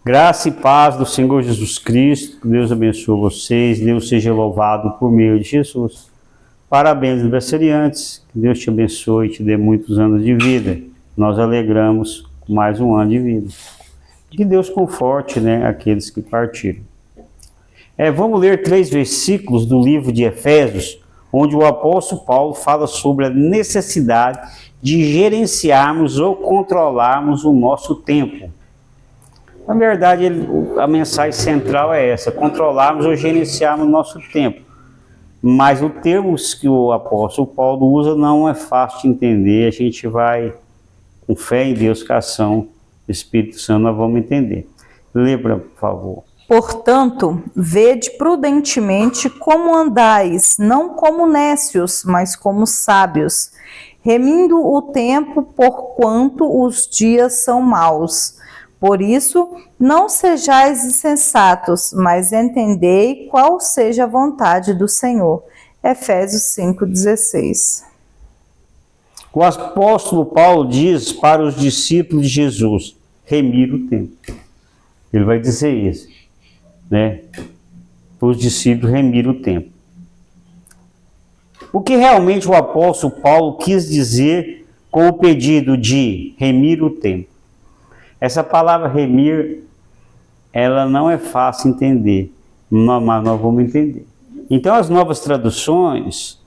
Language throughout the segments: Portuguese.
Graça e paz do Senhor Jesus Cristo, que Deus abençoe vocês, Deus seja louvado por meio de Jesus. Parabéns, aniversariantes, que Deus te abençoe e te dê muitos anos de vida. Nós alegramos com mais um ano de vida. Que Deus conforte, aqueles que partiram. Vamos ler 3 versículos do livro de Efésios, onde o apóstolo Paulo fala sobre a necessidade de gerenciarmos ou controlarmos o nosso tempo. Na verdade, a mensagem central é essa: controlarmos ou gerenciarmos o nosso tempo. Mas o termo que o apóstolo Paulo usa não é fácil de entender. A gente vai, com fé em Deus, com a ação do Espírito Santo, nós vamos entender. Lembra, por favor. Portanto, vede prudentemente como andais, não como nécios, mas como sábios, remindo o tempo, porquanto os dias são maus. Por isso, não sejais insensatos, mas entendei qual seja a vontade do Senhor. Efésios 5,16. O apóstolo Paulo diz para os discípulos de Jesus: remir o tempo. Ele vai dizer isso, para os discípulos remir o tempo. O que realmente o apóstolo Paulo quis dizer com o pedido de remir o tempo? Essa palavra remir, ela não é fácil entender, mas nós vamos entender. Então, as novas traduções,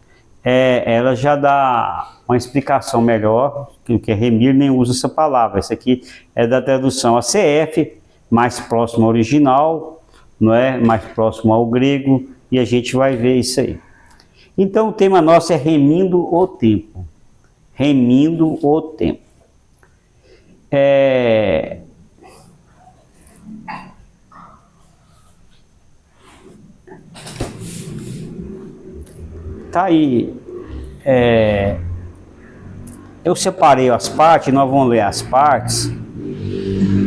ela já dá uma explicação melhor, que o que é remir nem usa essa palavra. Essa aqui é da tradução ACF, mais próximo ao original, mais próximo ao grego, e a gente vai ver isso aí. Então, o tema nosso é remindo o tempo. Remindo o tempo. Tá aí. Eu separei as partes, nós vamos ler as partes.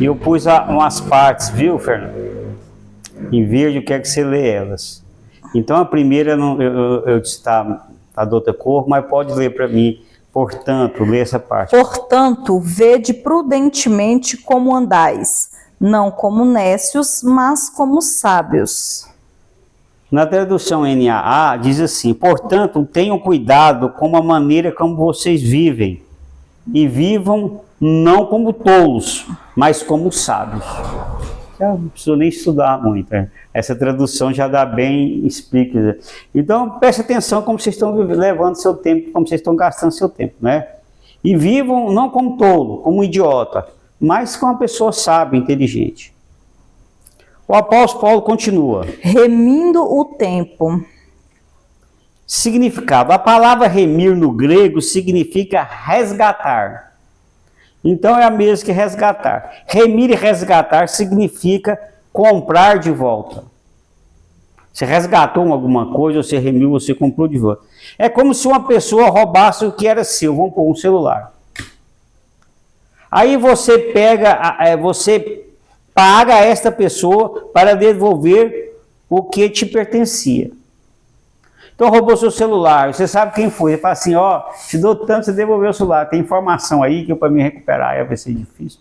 E eu pus umas partes, viu, Fernando? Em verde, eu quero que você lê elas. Então, a primeira, eu disse tá de outra cor, mas pode ler para mim. Portanto, lê essa parte. Portanto, vede prudentemente como andais, não como nécios, mas como sábios. Na tradução NAA, diz assim: portanto, tenham cuidado com a maneira como vocês vivem, e vivam não como tolos, mas como sábios. Já não preciso nem estudar muito. Essa tradução já dá bem, explica. Então, preste atenção como vocês estão levando seu tempo, como vocês estão gastando seu tempo, E vivam não como tolo, como idiota, mas como uma pessoa sábia, inteligente. O apóstolo Paulo continua. Remindo o tempo. Significado. A palavra remir no grego significa resgatar. Então é a mesma que resgatar. Remir e resgatar significa comprar de volta. Você resgatou alguma coisa, você remiu, você comprou de volta. É como se uma pessoa roubasse o que era seu, vamos pôr um celular. Aí você você paga a esta pessoa para devolver o que te pertencia. Então roubou seu celular, você sabe quem foi, você fala assim, te dou tanto, você devolveu o celular, tem informação aí que para me recuperar vai ser difícil.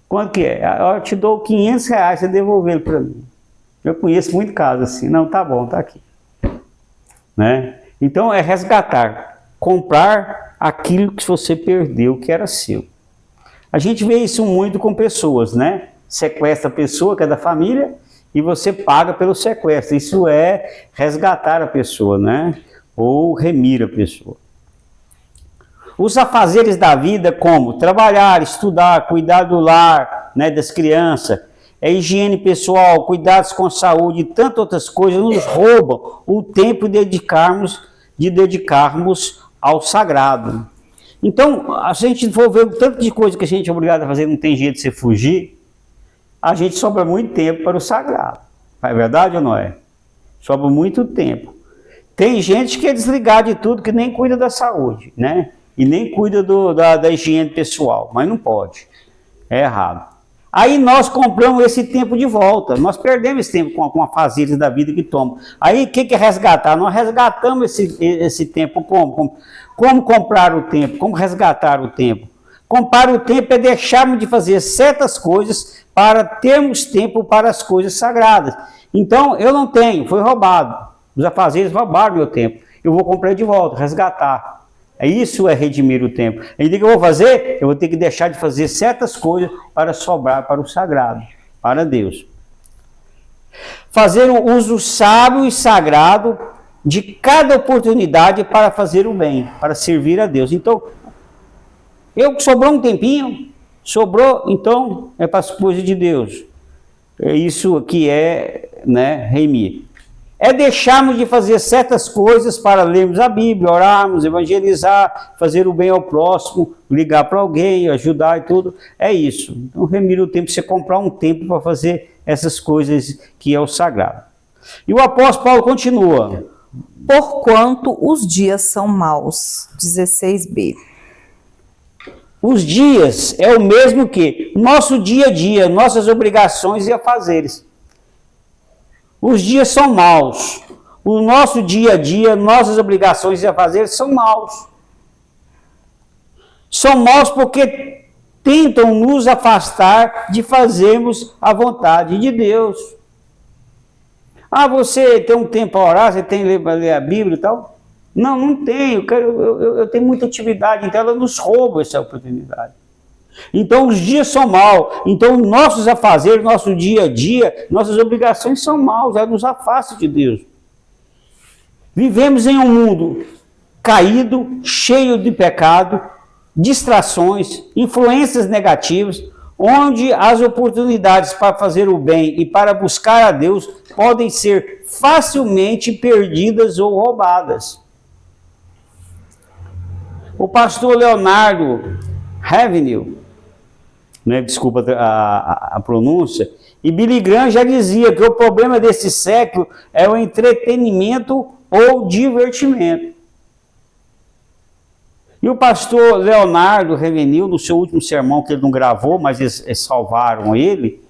Quanto que é? Eu te dou R$500, você devolver para mim. Eu conheço muito caso assim, não, tá bom, tá aqui. Então é resgatar, comprar aquilo que você perdeu, que era seu. A gente vê isso muito com pessoas, Sequestra a pessoa que é da família, e você paga pelo sequestro. Isso é resgatar a pessoa, Ou remir a pessoa. Os afazeres da vida, como trabalhar, estudar, cuidar do lar, das crianças, higiene pessoal, cuidados com a saúde e tantas outras coisas, nos roubam o tempo de dedicarmos ao sagrado. Então, se a gente for ver o tanto de coisa que a gente é obrigado a fazer, não tem jeito de você fugir, a gente sobra muito tempo para o sagrado. É verdade ou não é? Sobra muito tempo. Tem gente que é desligar de tudo, que nem cuida da saúde, E nem cuida da higiene pessoal, mas não pode. É errado. Aí nós compramos esse tempo de volta. Nós perdemos esse tempo com a fazenda da vida que toma. Aí o que é resgatar? Nós resgatamos esse tempo como? Como comprar o tempo? Como resgatar o tempo? Comprar o tempo é deixarmos de fazer certas coisas para termos tempo para as coisas sagradas. Então, eu não tenho, foi roubado. Os afazeres roubaram meu tempo. Eu vou comprar de volta, resgatar. Isso é redimir o tempo. E o que eu vou fazer? Eu vou ter que deixar de fazer certas coisas para sobrar para o sagrado, para Deus. Fazer um uso sábio e sagrado de cada oportunidade para fazer o bem, para servir a Deus. Então, sobrou um tempinho, sobrou, então é para as coisas de Deus. É isso que é, remir. É deixarmos de fazer certas coisas para lermos a Bíblia, orarmos, evangelizar, fazer o bem ao próximo, ligar para alguém, ajudar e tudo. É isso. Então, remir o tempo, você comprar um tempo para fazer essas coisas que é o sagrado. E o apóstolo Paulo continua. Porquanto os dias são maus. 16b. Os dias é o mesmo que nosso dia a dia, nossas obrigações e afazeres. Os dias são maus. O nosso dia a dia, nossas obrigações e afazeres são maus. São maus porque tentam nos afastar de fazermos a vontade de Deus. Você tem um tempo para orar, você tem para ler a Bíblia e tal? Não, não tenho. Eu tenho muita atividade, então ela nos rouba essa oportunidade. Então os dias são maus, então nossos afazeres, nosso dia a dia, nossas obrigações são maus, ela nos afasta de Deus. Vivemos em um mundo caído, cheio de pecado, distrações, influências negativas, onde as oportunidades para fazer o bem e para buscar a Deus podem ser facilmente perdidas ou roubadas. O pastor Leonardo Ravenhill, desculpa a pronúncia, e Billy Graham já dizia que o problema desse século é o entretenimento ou divertimento. E o pastor Leonardo Ravenhill, no seu último sermão, que ele não gravou, mas eles salvaram ele,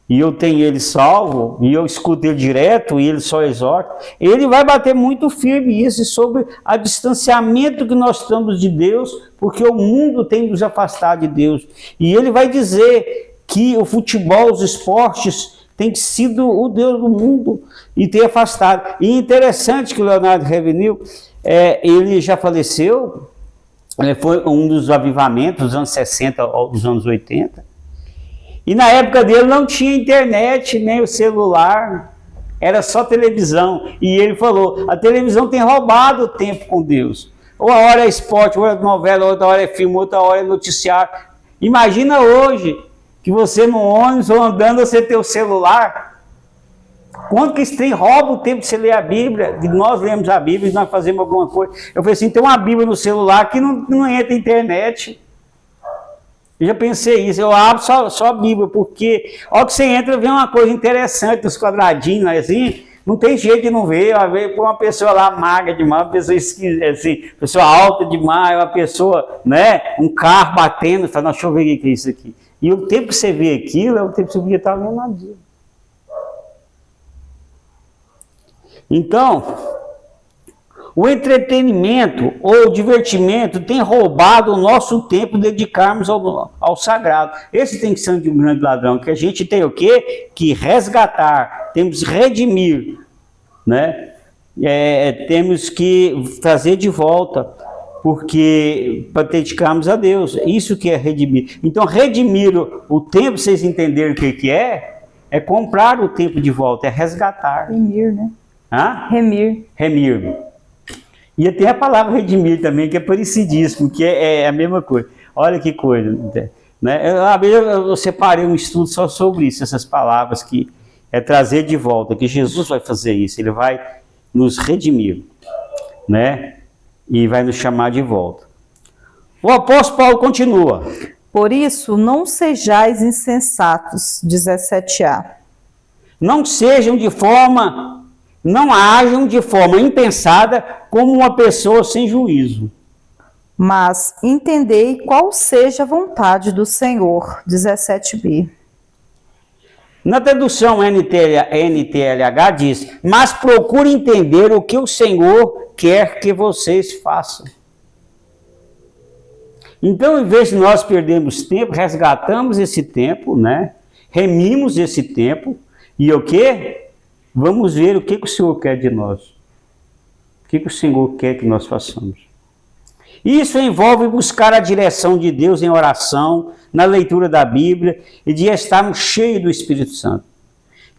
e eu tenho ele salvo, e eu escuto ele direto, e ele só exorta, ele vai bater muito firme isso sobre o distanciamento que nós estamos de Deus, porque o mundo tem nos afastado de Deus. E ele vai dizer que o futebol, os esportes, tem sido o Deus do mundo e tem afastado. E interessante que o Leonardo Ravenhill, ele já faleceu, ele foi um dos avivamentos dos anos 60 ou dos anos 80, e na época dele não tinha internet, nem o celular, era só televisão. E ele falou, a televisão tem roubado o tempo com Deus. Uma hora é esporte, outra é novela, outra hora é filme, outra hora é noticiário. Imagina hoje, que você no ônibus ou andando, você tem o celular. Quanto que esse trem rouba o tempo de você ler a Bíblia, de nós lemos a Bíblia e nós fazemos alguma coisa. Eu falei assim, tem uma Bíblia no celular que não entra internet. Eu já pensei isso, eu abro só a Bíblia, porque a hora que você entra, vê uma coisa interessante, uns quadradinhos, assim, não tem jeito de não ver, uma pessoa lá magra demais, uma pessoa assim, pessoa alta demais, uma pessoa, um carro batendo, fala, deixa eu ver o que é isso aqui. E o tempo que você vê aquilo, é o tempo que você podia estar lendo na Bíblia. Então, o entretenimento ou o divertimento tem roubado o nosso tempo de dedicarmos ao sagrado. Esse tem que ser de um grande ladrão, que a gente tem o quê? Que resgatar, temos que redimir, temos que trazer de volta, porque para dedicarmos a Deus, isso que é redimir. Então, redimir o tempo, vocês entenderem o que é comprar o tempo de volta, é resgatar. Remir, né? Remir. E tem a palavra redimir também, que é parecidíssimo, que é a mesma coisa. Olha que coisa. Eu separei um estudo só sobre isso, essas palavras, que é trazer de volta, que Jesus vai fazer isso, ele vai nos redimir, e vai nos chamar de volta. O apóstolo Paulo continua. Por isso, não sejais insensatos, 17a. Não ajam de forma impensada como uma pessoa sem juízo. Mas entendei qual seja a vontade do Senhor. 17b. Na tradução NTLH diz, mas procure entender o que o Senhor quer que vocês façam. Então, em vez de nós perdermos tempo, resgatamos esse tempo, né? Remimos esse tempo e o quê? Vamos ver o que o Senhor quer de nós. O que o Senhor quer que nós façamos. Isso envolve buscar a direção de Deus em oração, na leitura da Bíblia e de estarmos cheios do Espírito Santo.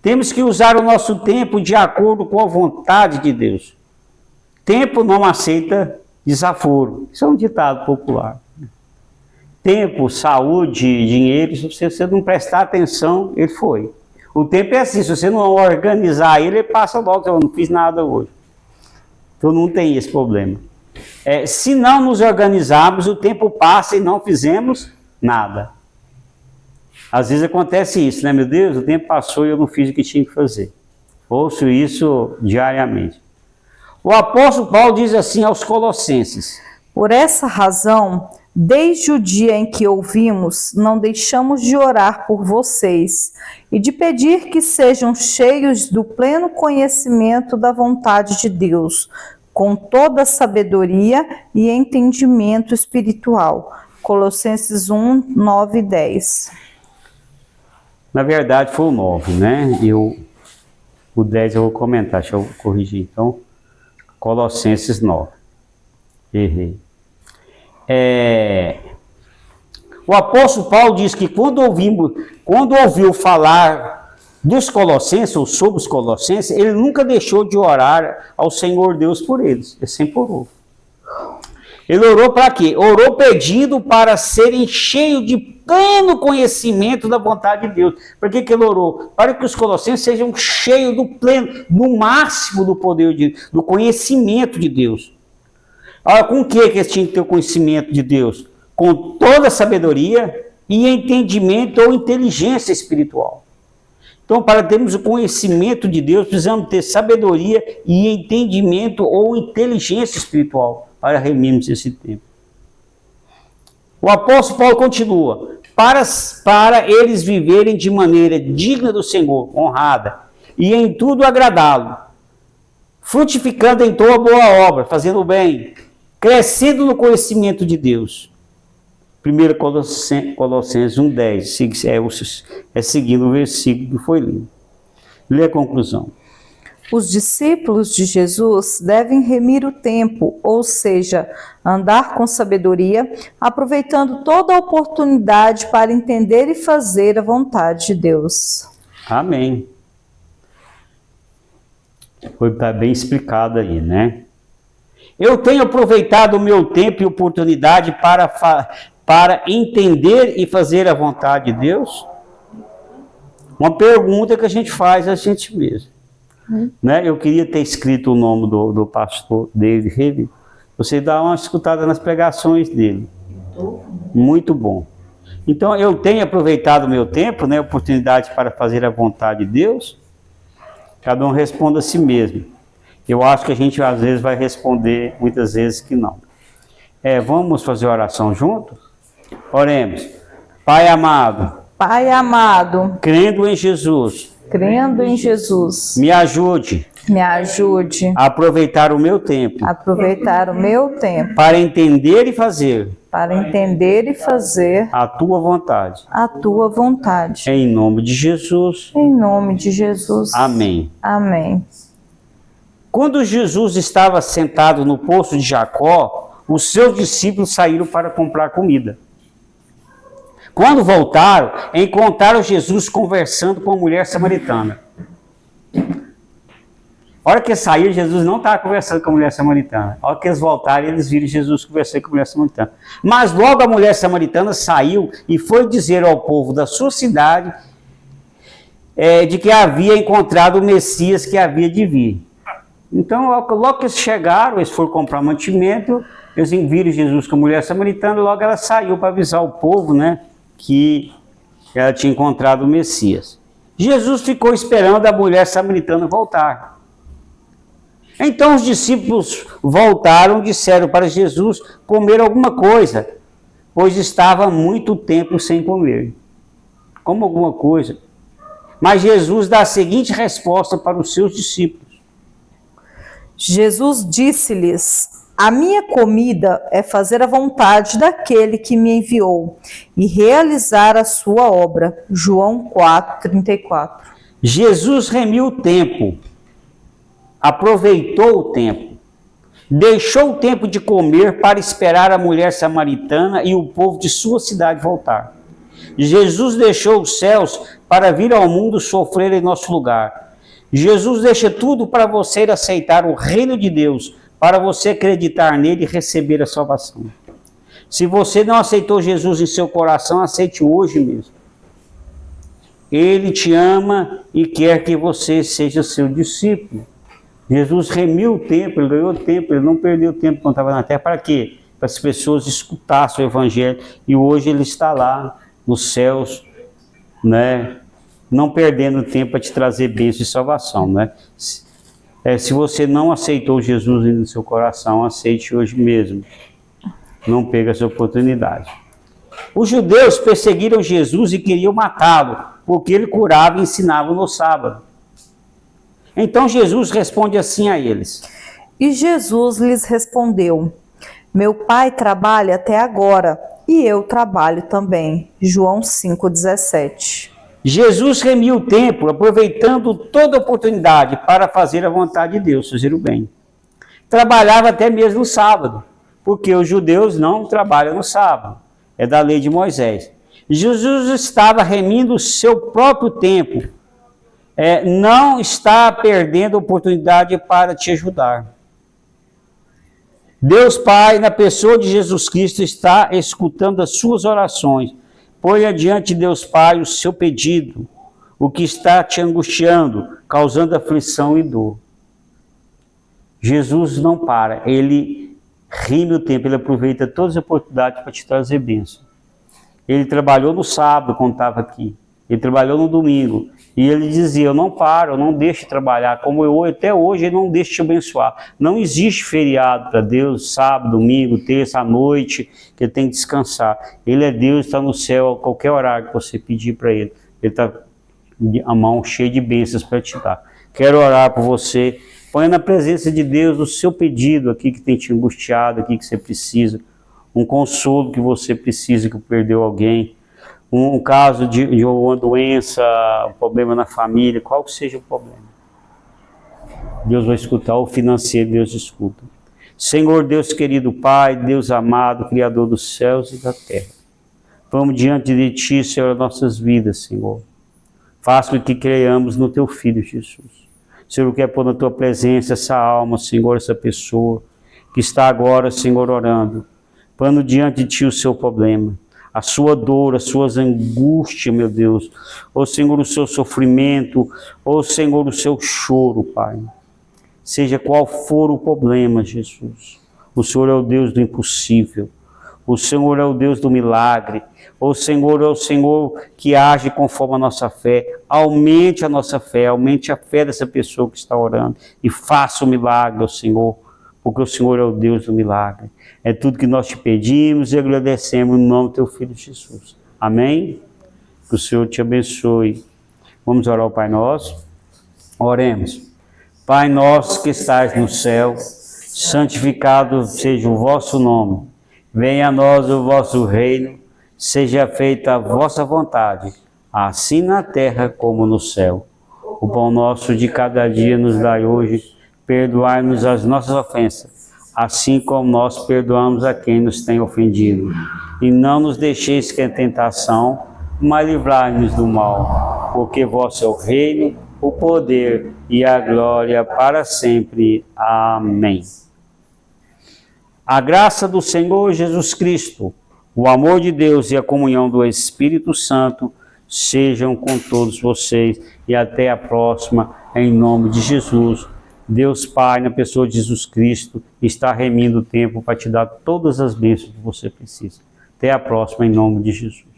Temos que usar o nosso tempo de acordo com a vontade de Deus. Tempo não aceita desaforo. Isso é um ditado popular. Tempo, saúde, dinheiro, se você não prestar atenção, ele foi. O tempo é assim, se você não organizar ele passa logo, eu não fiz nada hoje. Então não tem esse problema. Se não nos organizarmos, o tempo passa e não fizemos nada. Às vezes acontece isso, né? Meu Deus, o tempo passou e eu não fiz o que tinha que fazer. Ouço isso diariamente. O apóstolo Paulo diz assim aos Colossenses: Por essa razão, desde o dia em que ouvimos, não deixamos de orar por vocês e de pedir que sejam cheios do pleno conhecimento da vontade de Deus, com toda sabedoria e entendimento espiritual. Colossenses 1, 9 e 10. Na verdade foi o 9, né? O 10 eu vou comentar, deixa eu corrigir então. Colossenses 9. Errei. O apóstolo Paulo diz que quando ouviu falar dos Colossenses, ou sobre os Colossenses, ele nunca deixou de orar ao Senhor Deus por eles. Ele sempre orou. Ele orou para quê? Orou pedindo para serem cheios de pleno conhecimento da vontade de Deus. Por que ele orou? Para que os Colossenses sejam cheios do pleno, do máximo do poder de Deus, do conhecimento de Deus. Olha, com o que eles tinham que ter o conhecimento de Deus? Com toda a sabedoria e entendimento ou inteligência espiritual. Então, para termos o conhecimento de Deus, precisamos ter sabedoria e entendimento ou inteligência espiritual para remirmos esse tempo. O apóstolo Paulo continua: para eles viverem de maneira digna do Senhor, honrada, e em tudo agradá-lo, frutificando em toda boa obra, fazendo o bem, crescendo no conhecimento de Deus. 1 Colossenses 1,10, seguindo o versículo que foi lido. Lê a conclusão. Os discípulos de Jesus devem remir o tempo, ou seja, andar com sabedoria, aproveitando toda a oportunidade para entender e fazer a vontade de Deus. Amém. Foi bem explicado aí, né? Eu tenho aproveitado o meu tempo e oportunidade para entender e fazer a vontade de Deus? Uma pergunta que a gente faz a gente mesmo. Né? Eu queria ter escrito o nome do pastor David Rebe. Você dá uma escutada nas pregações dele. Muito bom. Então, eu tenho aproveitado o meu tempo, né, oportunidade para fazer a vontade de Deus? Cada um responda a si mesmo. Eu acho que a gente às vezes vai responder, muitas vezes que não. Vamos fazer oração juntos? Oremos. Pai amado. Pai amado. Crendo em Jesus. Crendo em Jesus. Me ajude. Me ajude. A aproveitar o meu tempo. Aproveitar o meu tempo. Para entender e fazer. Para entender e fazer. A tua vontade. A tua vontade. Em nome de Jesus. Em nome de Jesus. Amém. Amém. Quando Jesus estava sentado no poço de Jacó, os seus discípulos saíram para comprar comida. Quando voltaram, encontraram Jesus conversando com a mulher samaritana. A hora que eles saíram, Jesus não estava conversando com a mulher samaritana. A hora que eles voltaram, eles viram Jesus conversando com a mulher samaritana. Mas logo a mulher samaritana saiu e foi dizer ao povo da sua cidade de que havia encontrado o Messias que havia de vir. Então, logo que eles chegaram, eles foram comprar mantimento, eles viram Jesus com a mulher samaritana, e logo ela saiu para avisar o povo, né, que ela tinha encontrado o Messias. Jesus ficou esperando a mulher samaritana voltar. Então os discípulos voltaram e disseram para Jesus comer alguma coisa, pois estava muito tempo sem comer. Como alguma coisa. Mas Jesus dá a seguinte resposta para os seus discípulos. Jesus disse-lhes: A minha comida é fazer a vontade daquele que me enviou e realizar a sua obra. João 4:34. Jesus remiu o tempo, aproveitou o tempo, deixou o tempo de comer para esperar a mulher samaritana e o povo de sua cidade voltar. Jesus deixou os céus para vir ao mundo sofrer em nosso lugar. Jesus deixa tudo para você aceitar o reino de Deus, para você acreditar nele e receber a salvação. Se você não aceitou Jesus em seu coração, aceite hoje mesmo. Ele te ama e quer que você seja seu discípulo. Jesus remiu o tempo, ele ganhou tempo, ele não perdeu tempo quando estava na terra. Para quê? Para as pessoas escutassem o evangelho. E hoje ele está lá nos céus, né? Não perdendo tempo para te trazer bênção e salvação, né? Se você não aceitou Jesus no seu coração, aceite hoje mesmo. Não perca essa oportunidade. Os judeus perseguiram Jesus e queriam matá-lo, porque ele curava e ensinava no sábado. Então Jesus responde assim a eles. E Jesus lhes respondeu: Meu Pai trabalha até agora, e eu trabalho também. João 5:17. Jesus remiu o templo, aproveitando toda oportunidade para fazer a vontade de Deus, fazer o bem. Trabalhava até mesmo no sábado, porque os judeus não trabalham no sábado, é da lei de Moisés. Jesus estava remindo o seu próprio tempo, não está perdendo a oportunidade para te ajudar. Deus Pai, na pessoa de Jesus Cristo, está escutando as suas orações. Ponha diante de Deus Pai o seu pedido, o que está te angustiando, causando aflição e dor. Jesus não para, ele rime o tempo, ele aproveita todas as oportunidades para te trazer bênção. Ele trabalhou no sábado quando estava aqui, ele trabalhou no domingo, e ele dizia, eu não paro, eu não deixo de trabalhar, como eu até hoje ele não deixa de te abençoar. Não existe feriado para Deus, sábado, domingo, terça, à noite, que ele tem que descansar. Ele é Deus, está no céu a qualquer horário que você pedir para ele. Ele está a mão cheia de bênçãos para te dar. Quero orar por você, ponha na presença de Deus o seu pedido aqui que tem te angustiado, aqui que você precisa, um consolo que você precisa, que perdeu alguém, um caso de uma doença, um problema na família, qual que seja o problema. Deus vai escutar, o financeiro Deus escuta. Senhor Deus querido Pai, Deus amado, Criador dos céus e da terra. Vamos diante de Ti, Senhor, nossas vidas, Senhor. Faça com que creiamos no Teu Filho Jesus. Senhor, quer pôr na Tua presença essa alma, Senhor, essa pessoa que está agora, Senhor, orando. Pondo diante de Ti o seu problema, a sua dor, as suas angústias, meu Deus. Ó Senhor, o seu sofrimento, ó Senhor, o seu choro, Pai. Seja qual for o problema, Jesus. O Senhor é o Deus do impossível. O Senhor é o Deus do milagre. O Senhor é o Senhor que age conforme a nossa fé. Aumente a nossa fé, aumente a fé dessa pessoa que está orando. E faça o milagre, ó Senhor, porque o Senhor é o Deus do milagre. É tudo que nós te pedimos e agradecemos no nome do Teu Filho Jesus. Amém? Que o Senhor te abençoe. Vamos orar ao Pai Nosso? Oremos. Pai nosso que estás no céu, santificado seja o vosso nome. Venha a nós o vosso reino, seja feita a vossa vontade, assim na terra como no céu. O pão nosso de cada dia nos dai hoje, perdoai-nos as nossas ofensas, assim como nós perdoamos a quem nos tem ofendido. E não nos deixeis cair em tentação, mas livrai-nos do mal, porque vosso é o reino, o poder e a glória para sempre. Amém. A graça do Senhor Jesus Cristo, o amor de Deus e a comunhão do Espírito Santo sejam com todos vocês e até a próxima, em nome de Jesus. Deus Pai, na pessoa de Jesus Cristo, está remindo o tempo para te dar todas as bênçãos que você precisa. Até a próxima, em nome de Jesus.